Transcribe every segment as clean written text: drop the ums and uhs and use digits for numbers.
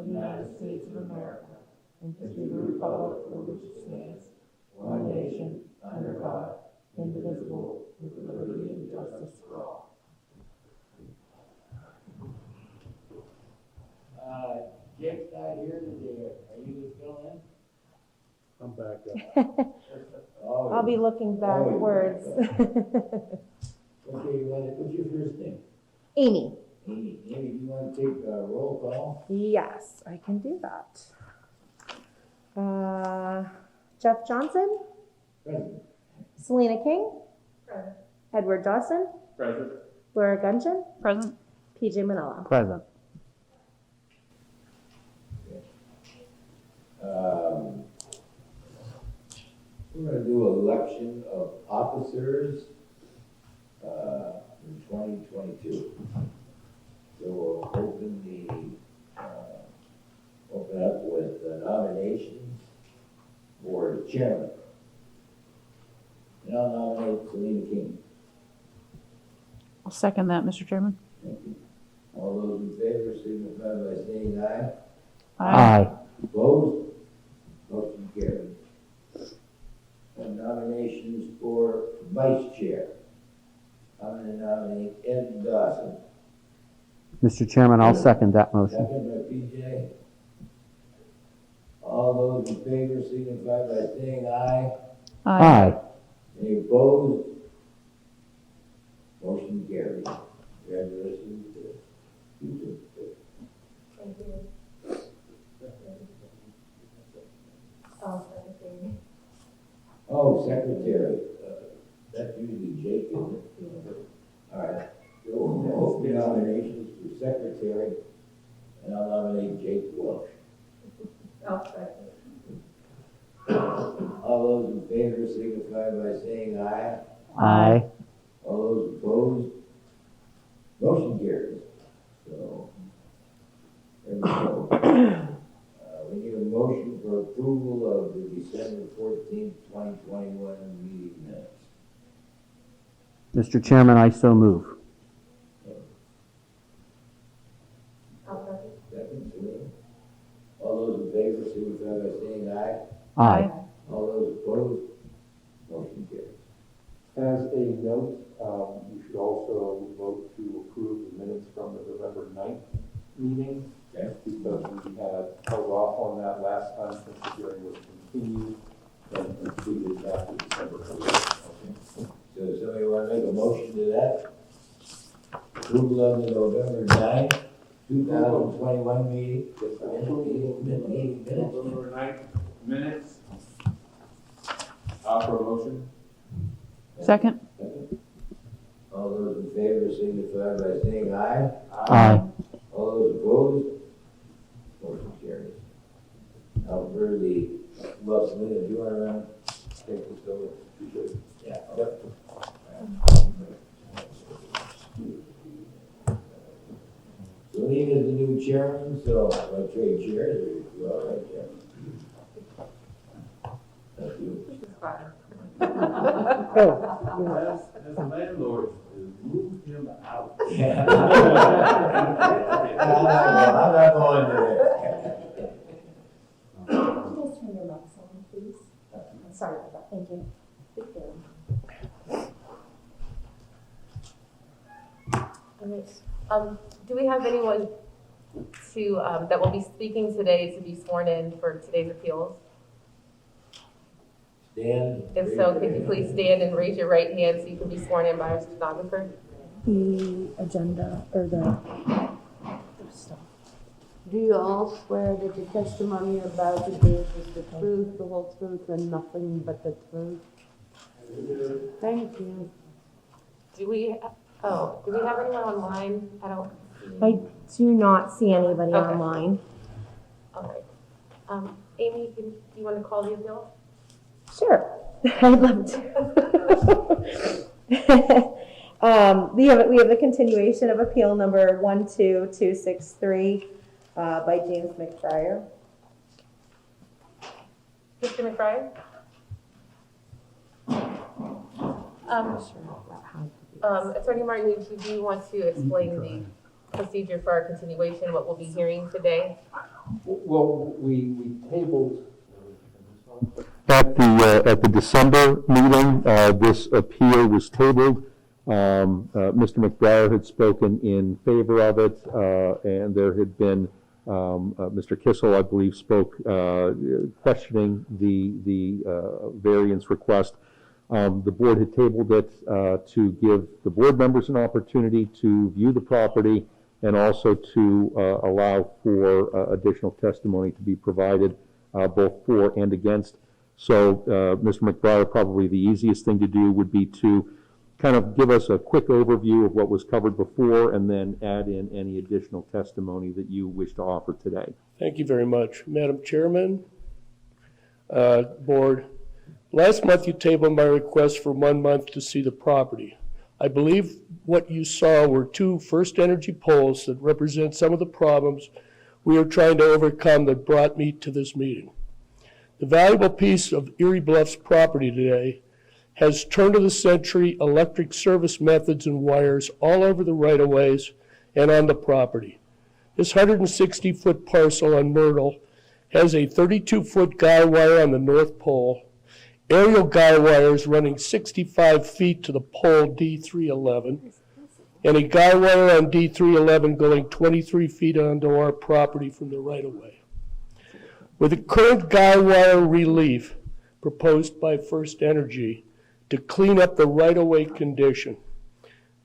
of the United States of America and to the republic for which it stands, one nation, under God, indivisible, with liberty and justice for all. Jake's not here today. Are you going to fill in? I'm back up. Oh, I'll be looking backwards. Okay, what's your first name? Amy. Amy, do you want to take a roll call? Yes, I can do that. Jeff Johnson, Present. Selena King, Present. Edward Dawson, Present. Laura Gunchin, Present. PJ Manila. Present. We're going to do election of officers in 2022. So we'll open up with nominations for chairman. And I'll nominate Selena King. I'll second that, Mr. Chairman. Thank you. All those in favor signify by saying aye. Aye. Opposed? Motion carried. And nominations for vice chair. I'm going to nominate Ed Dawson. Mr. Chairman, I'll second that motion. Second by PJ. All those in favor signify by saying aye. Aye. Any opposed? Motion carried. Congratulations to you two. Thank you. Oh, secretary. That's usually Jake, isn't it? All right. So we'll open nominations for secretary, and I'll nominate Jake Welsh. I'll second. All those in favor signify by saying aye. Aye. All those opposed? Motion carries. So, there we go. We need a motion for approval of the December 14th, 2021 meeting minutes. Mr. Chairman, I so move. I'll second. Second, Selena. All those in favor signify by saying aye. Aye. All those opposed? Motion carries. As a note, you should also vote to approve the minutes from the November 9th meeting. Okay. Because we had held off on that last time since the hearing was continued and completed after December 1st. So does somebody want to make a motion to that? Approval of the November 9th, 2021 meeting? Meeting minutes? November 9th minutes. Offer a motion. Second. All those in favor signify by saying aye. Aye. All those opposed? Motion carries. Now for the, well, Selena, do you want to take this over? You should. Yeah. Yep. Selena's the new chairman, so I'll trade chairs, or you all right, Chairman? Thank you. As a landlord, move him out. Yeah. I'm not going there. Can you guys turn your mics on, please? Sorry about that. Thank you. All right. Do we have anyone to that will be speaking today to be sworn in for today's appeals? Stand. If so, could you please stand and raise your right hand so you can be sworn in by our stenographer? The agenda or the stuff. Do you all swear that the testimony you're about to give is the truth, the whole truth, and nothing but the truth? Thank you. Do we have anyone online? I do not see anybody Okay. online. All right. Amy, do you want to call the appeal? Sure, I'd love to. We have the continuation of appeal number 12263 by James McFryer. Mr. McBride? Attorney Martin, do you want to explain the procedure for our continuation, what we'll be hearing today? Well, we tabled, At the December meeting, this appeal was tabled. Mr. McBrayer had spoken in favor of it, and there had been, Mr. Kissel, I believe, spoke questioning the variance request. The board had tabled it to give the board members an opportunity to view the property and also to allow for additional testimony to be provided, both for and against. So, Mr. McBrayer, probably the easiest thing to do would be to kind of give us a quick overview of what was covered before and then add in any additional testimony that you wish to offer today. Thank you very much. Madam Chairman, Board, last month you tabled my request for 1 month to see the property. I believe what you saw were 2 First Energy poles that represent some of the problems we are trying to overcome that brought me to this meeting. The valuable piece of Erie Bluffs property today has turn-of-the-century electric service methods and wires all over the right-of-ways and on the property. This 160-foot parcel on Myrtle has a 32-foot guy wire on the North Pole, aerial guy wires running 65 feet to the pole D311, and a guy wire on D311 going 23 feet onto our property from the right-of-way. With the current guy wire relief proposed by First Energy to clean up the right-of-way condition,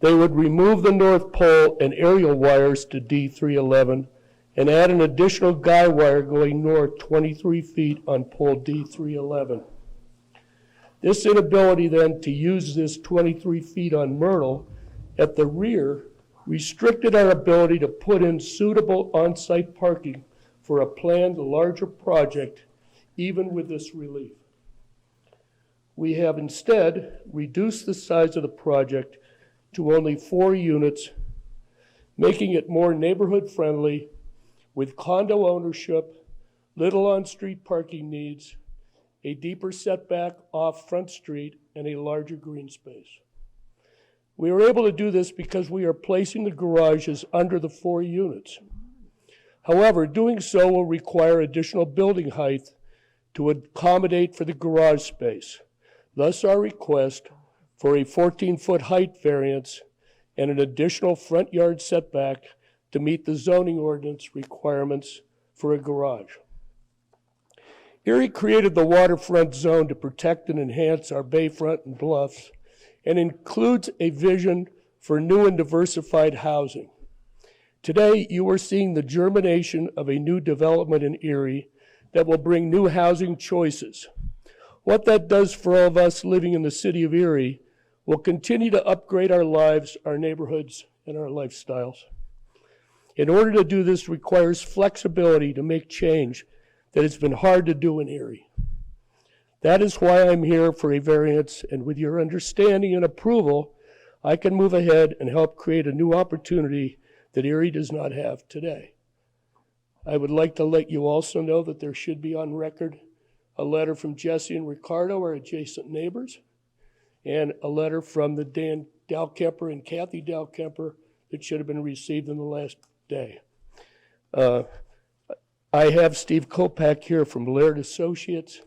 they would remove the North Pole and aerial wires to D311 and add an additional guy wire going north 23 feet on pole D311. This inability then to use this 23 feet on Myrtle at the rear restricted our ability to put in suitable on-site parking for a planned larger project, even with this relief. We have instead reduced the size of the project to only 4 units, making it more neighborhood friendly with condo ownership, little on-street parking needs, a deeper setback off Front Street, and a larger green space. We were able to do this because we are placing the garages under the 4 units. However, doing so will require additional building height to accommodate for the garage space. Thus, our request for a 14-foot height variance and an additional front yard setback to meet the zoning ordinance requirements for a garage. Erie created the waterfront zone to protect and enhance our bayfront and bluffs, and includes a vision for new and diversified housing. Today, you are seeing the germination of a new development in Erie that will bring new housing choices. What that does for all of us living in the city of Erie will continue to upgrade our lives, our neighborhoods, and our lifestyles. In order to do this requires flexibility to make change that has been hard to do in Erie. That is why I'm here for a variance, and with your understanding and approval, I can move ahead and help create a new opportunity that Erie does not have today. I would like to let you also know that there should be on record a letter from Jesse and Ricardo, our adjacent neighbors, and a letter from the Dan Dalkemper and Kathy Dalkemper that should have been received in the last day. I have Steve Kopak here from Laird Associates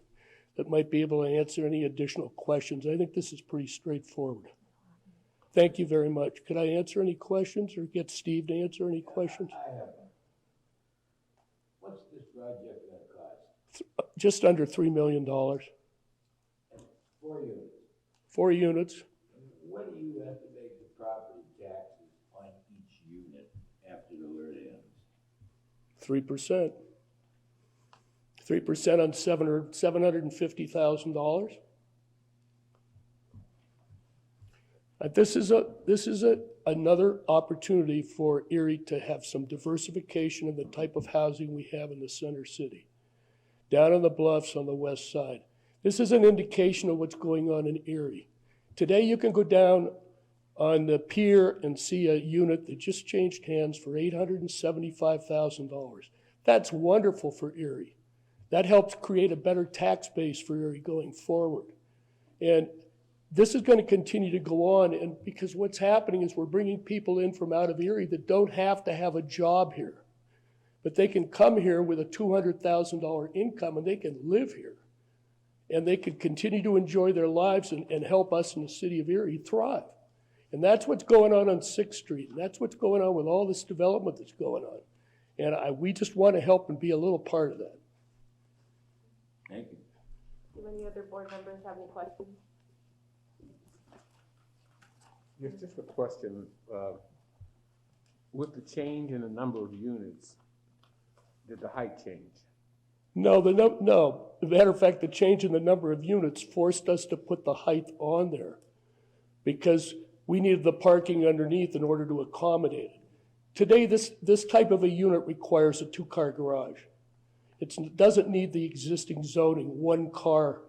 that might be able to answer any additional questions. I think this is pretty straightforward. Thank you very much. Could I answer any questions or get Steve to answer any questions? I have one. What's this project gonna cost? Just under $3 million. 4 units. 4 units. What do you estimate the property taxes on each unit after the alert ends? 3%. 3% on $750,000. This is another opportunity for Erie to have some diversification in the type of housing we have in the center city. Down on the bluffs on the west side. This is an indication of what's going on in Erie. Today you can go down on the pier and see a unit that just changed hands for $875,000. That's wonderful for Erie. That helps create a better tax base for Erie going forward. And this is going to continue to go on, and because what's happening is we're bringing people in from out of Erie that don't have to have a job here. but they can come here with a $200,000 income and they can live here. And they can continue to enjoy their lives and help us in the city of Erie thrive. And that's what's going on 6th Street. And that's what's going on with all this development that's going on. And we just want to help and be a little part of that. Thank you. Do any other board members have any questions? Yes, just a question. With the change in the number of units, did the height change? No, no. As a matter of fact, the change in the number of units forced us to put the height on there because we needed the parking underneath in order to accommodate it. Today, this type of a unit requires a 2-car garage. It doesn't need the existing zoning, 1 car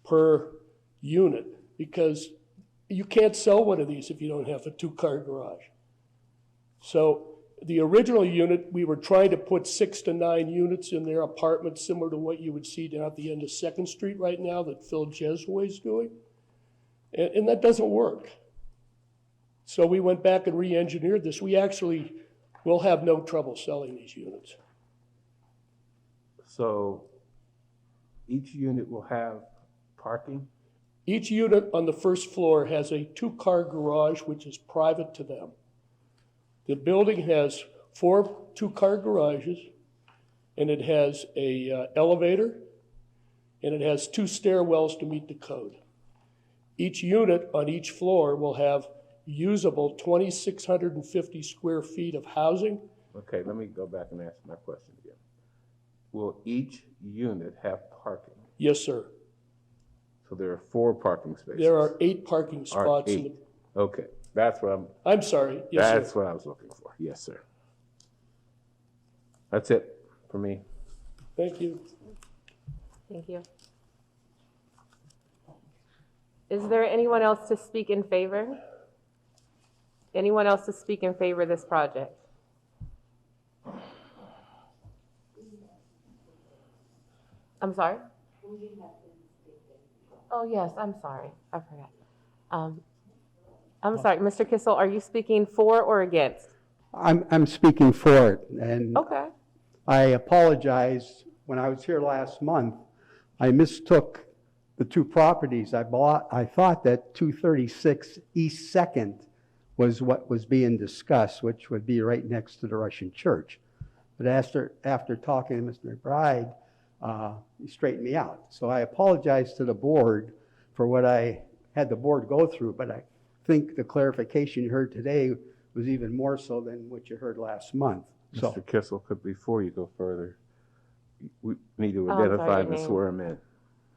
per unit, because you can't sell one of these if you don't have a 2-car garage. So the original unit, we were trying to put 6 to 9 units in their apartments, similar to what you would see down at the end of 2nd Street right now that Phil Jesway's doing. And that doesn't work. So we went back and re-engineered this. We actually will have no trouble selling these units. So each unit will have parking? Each unit on the first floor has a 2-car garage, which is private to them. The building has 4 2-car garages, and it has a elevator, and it has 2 stairwells to meet the code. Each unit on each floor will have usable 2,650 square feet of housing. Okay, let me go back and ask my question again. Will each unit have parking? Yes, sir. So there are 4 parking spaces? There are 8 parking spots. Eight. Okay, that's what I'm sorry. Yes, that's sir. what I was looking for. Yes, sir. That's it for me. Thank you. Thank you. Is there anyone else to speak in favor? Anyone else to speak in favor of this project? I'm sorry? Oh, yes, I'm sorry. I forgot. I'm sorry, Mr. Kissel, are you speaking for or against? I'm speaking for it, and Okay. I apologize. When I was here last month, I mistook the 2 properties I bought. I thought that 236 East 2nd was what was being discussed, which would be right next to the Russian church. But after talking to Mr. McBride, he straightened me out. So I apologize to the board for what I had the board go through, but I think the clarification you heard today was even more so than what you heard last month. So, Mr. Kissel, before you go further, we need to Oh, I'm sorry, identify your him and name. swear him in.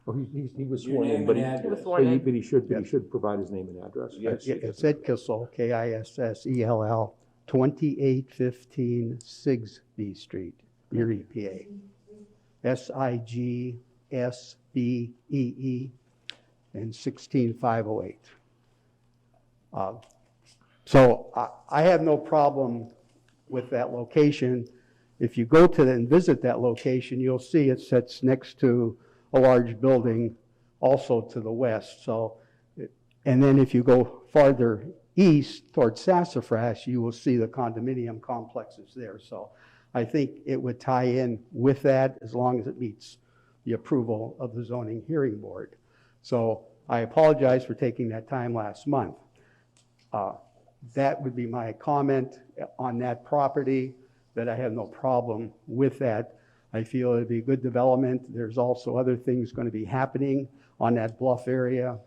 Oh, he was Your sworn name in, but and he, He was address. sworn in. but he should provide his name and address. Yes. it's Ed Kissel, Kissell, 2815 Sigsbee Street, Erie, PA. SIGSBEE and 16508. So I have no problem with that location. If you go to and visit that location, you'll see it sits next to a large building also to the west. So, and then if you go farther east towards Sassafras, you will see the condominium complexes there. So I think it would tie in with that as long as it meets the approval of the zoning hearing board. So I apologize for taking that time last month. That would be my comment on that property, that I have no problem with that. I feel it'd be good development. There's also other things going to be happening on that bluff area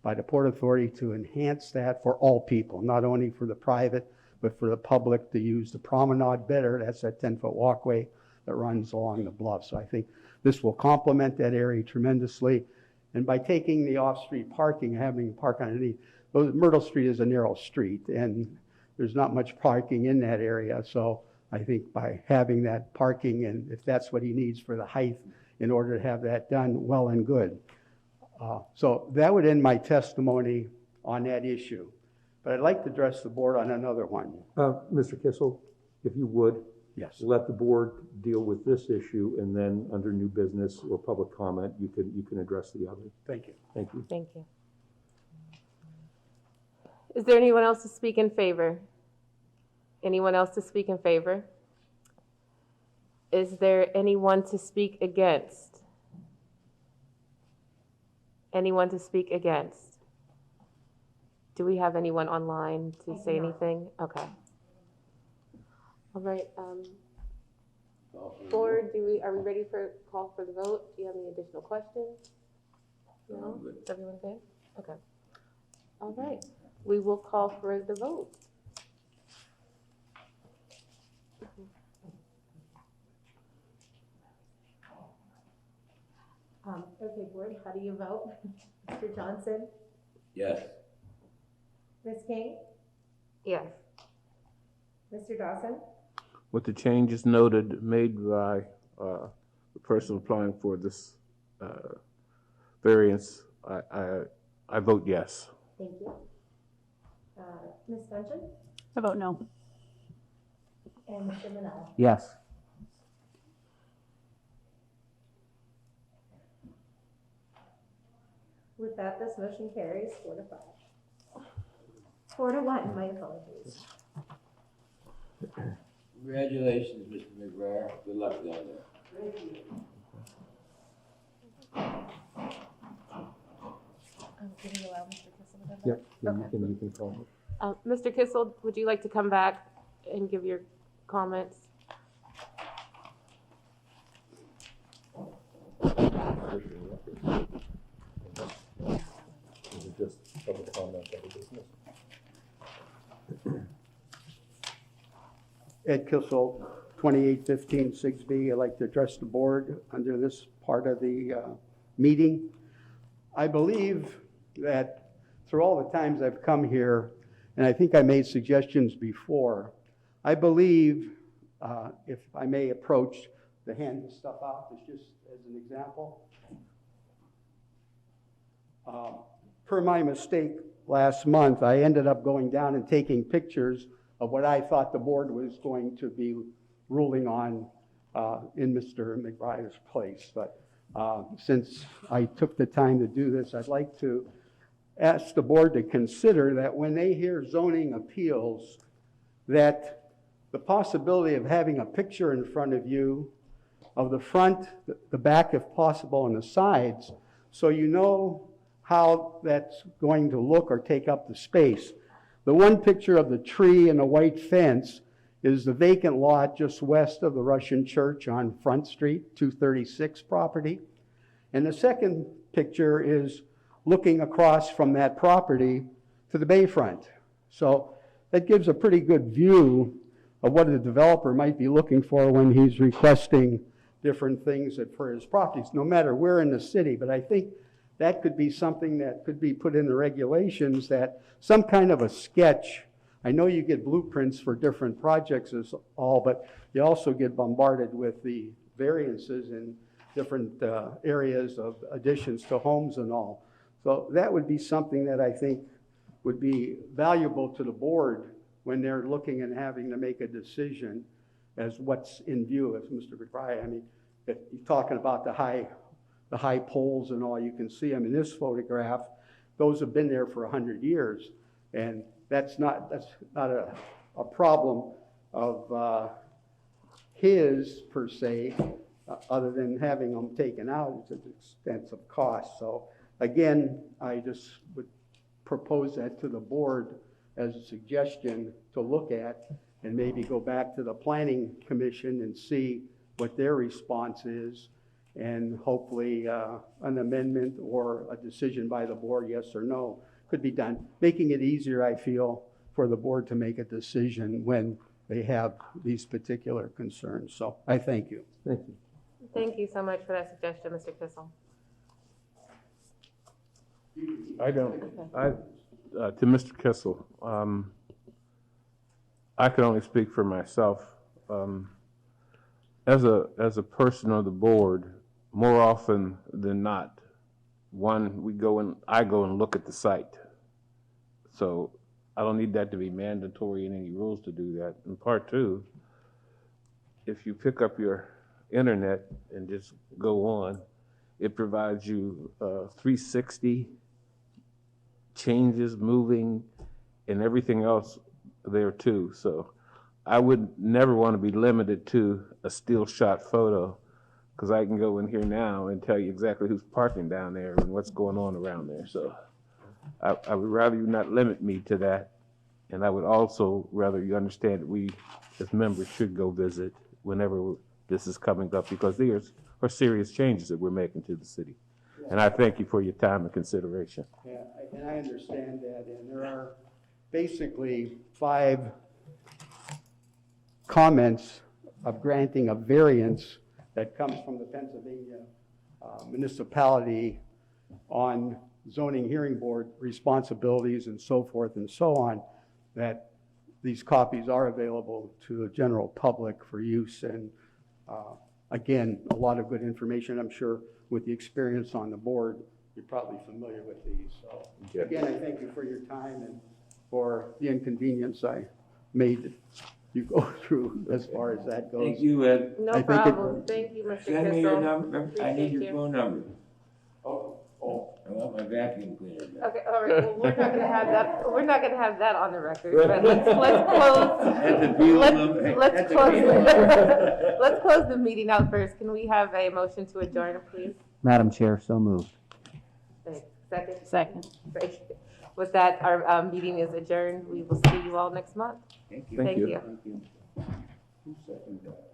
by the Port Authority to enhance that for all people, not only for the private, but for the public to use the promenade better. That's that 10-foot walkway that runs along the bluff. So I think this will complement that area tremendously. And by taking the off-street parking, having park underneath, Myrtle Street is a narrow street, and there's not much parking in that area. So I think by having that parking, and if that's what he needs for the height in order to have that done, well and good. So that would end my testimony on that issue. But I'd like to address the board on another one. Mr. Kissel, if you would, Yes. let the board deal with this issue, and then under new business or public comment, you can address the other. Thank you. Thank you. Thank you. Is there anyone else to speak in favor? Anyone else to speak in favor? Is there anyone to speak against? Anyone to speak against? Do we have anyone online to say anything? Okay. All right, board, are we ready for call for the vote? Do you have any additional questions? No? Is everyone good? Okay. All right, we will call for the vote. Okay, board, how do you vote? Mr. Johnson? Yes. Ms. King? Yes. Mr. Dawson? With the changes noted made by the person applying for this variance, I vote yes. Thank you. Ms. Dungeon? I vote no. And Mr. Manella? Yes. With that, this motion carries 4-5. 4-1, my apologies. Congratulations, Mr. McBrayer. Good luck down there. Thank you. Can you allow Mr. Kissel to come back? Yep, Okay. you can call me. Mr. Kissel, would you like to come back and give your comments? Is it just public comment on the business? Ed Kissel, 2815 Sigsbee. I'd like to address the board under this part of the meeting. I believe that through all the times I've come here, and I think I made suggestions before, I believe, if I may approach the hand this stuff out, just as an example. Per my mistake last month, I ended up going down and taking pictures of what I thought the board was going to be ruling on in Mr. McBride's place. But since I took the time to do this, I'd like to ask the board to consider that when they hear zoning appeals, that the possibility of having a picture in front of you of the front, the back if possible, and the sides, so you know how that's going to look or take up the space. The one picture of the tree and the white fence is the vacant lot just west of the Russian Church on Front Street, 236 property. And the second picture is looking across from that property to the bayfront. So that gives a pretty good view of what a developer might be looking for when he's requesting different things for his properties, no matter where in the city. But I think that could be something that could be put in the regulations, that some kind of a sketch. I know you get blueprints for different projects as all, but you also get bombarded with the variances in different areas of additions to homes and all. So that would be something that I think would be valuable to the board when they're looking and having to make a decision as what's in view, as Mr. McBride. I mean, if you're talking about the high poles and all, you can see them in this photograph. Those have been there for 100 years, and that's not a problem of his per se, other than having them taken out. It's an extensive cost. So again, I just would propose that to the board as a suggestion to look at, and maybe go back to the planning commission and see what their response is, and hopefully an amendment or a decision by the board, yes or no, could be done, making it easier, I feel, for the board to make a decision when they have these particular concerns. So I thank you. Thank you. Thank you so much for that suggestion, Mr. Kissel. To Mr. Kissel, I can only speak for myself. As a person on the board, more often than not, I go and look at the site. So I don't need that to be mandatory in any rules to do that. And part two, if you pick up your internet and just go on, it provides you 360 changes, moving, and everything else there too. So I would never want to be limited to a still shot photo, because I can go in here now and tell you exactly who's parking down there and what's going on around there. So I would rather you not limit me to that. And I would also rather you understand that we, as members, should go visit whenever this is coming up, because these are serious changes that we're making to the city. And I thank you for your time and consideration. Yeah, and I understand that, and there are basically 5 comments of granting a variance that comes from the Pennsylvania municipality on zoning hearing board responsibilities and so forth and so on, that these copies are available to the general public for use. And again, a lot of good information. I'm sure with the experience on the board, you're probably familiar with these. So again, I thank you for your time and for the inconvenience I made you go through as far as that goes. Thank you, Ed. No problem. Thank you, Mr. Send me your Kissel. number, I need your Appreciate you. phone number. Oh. I want my vacuum cleaner back. Okay, all right, well, we're not gonna have that, we're not gonna have that on the record, but let's close. That's a deal. Let's That's a close, deal. let's close the meeting out first. Can we have a motion to adjourn, please? Madam Chair, so moved. Thanks. Second? Second. Great. With that, our meeting is adjourned. We will see you all next month. Thank you. Thank you. Thank you. Who seconded that?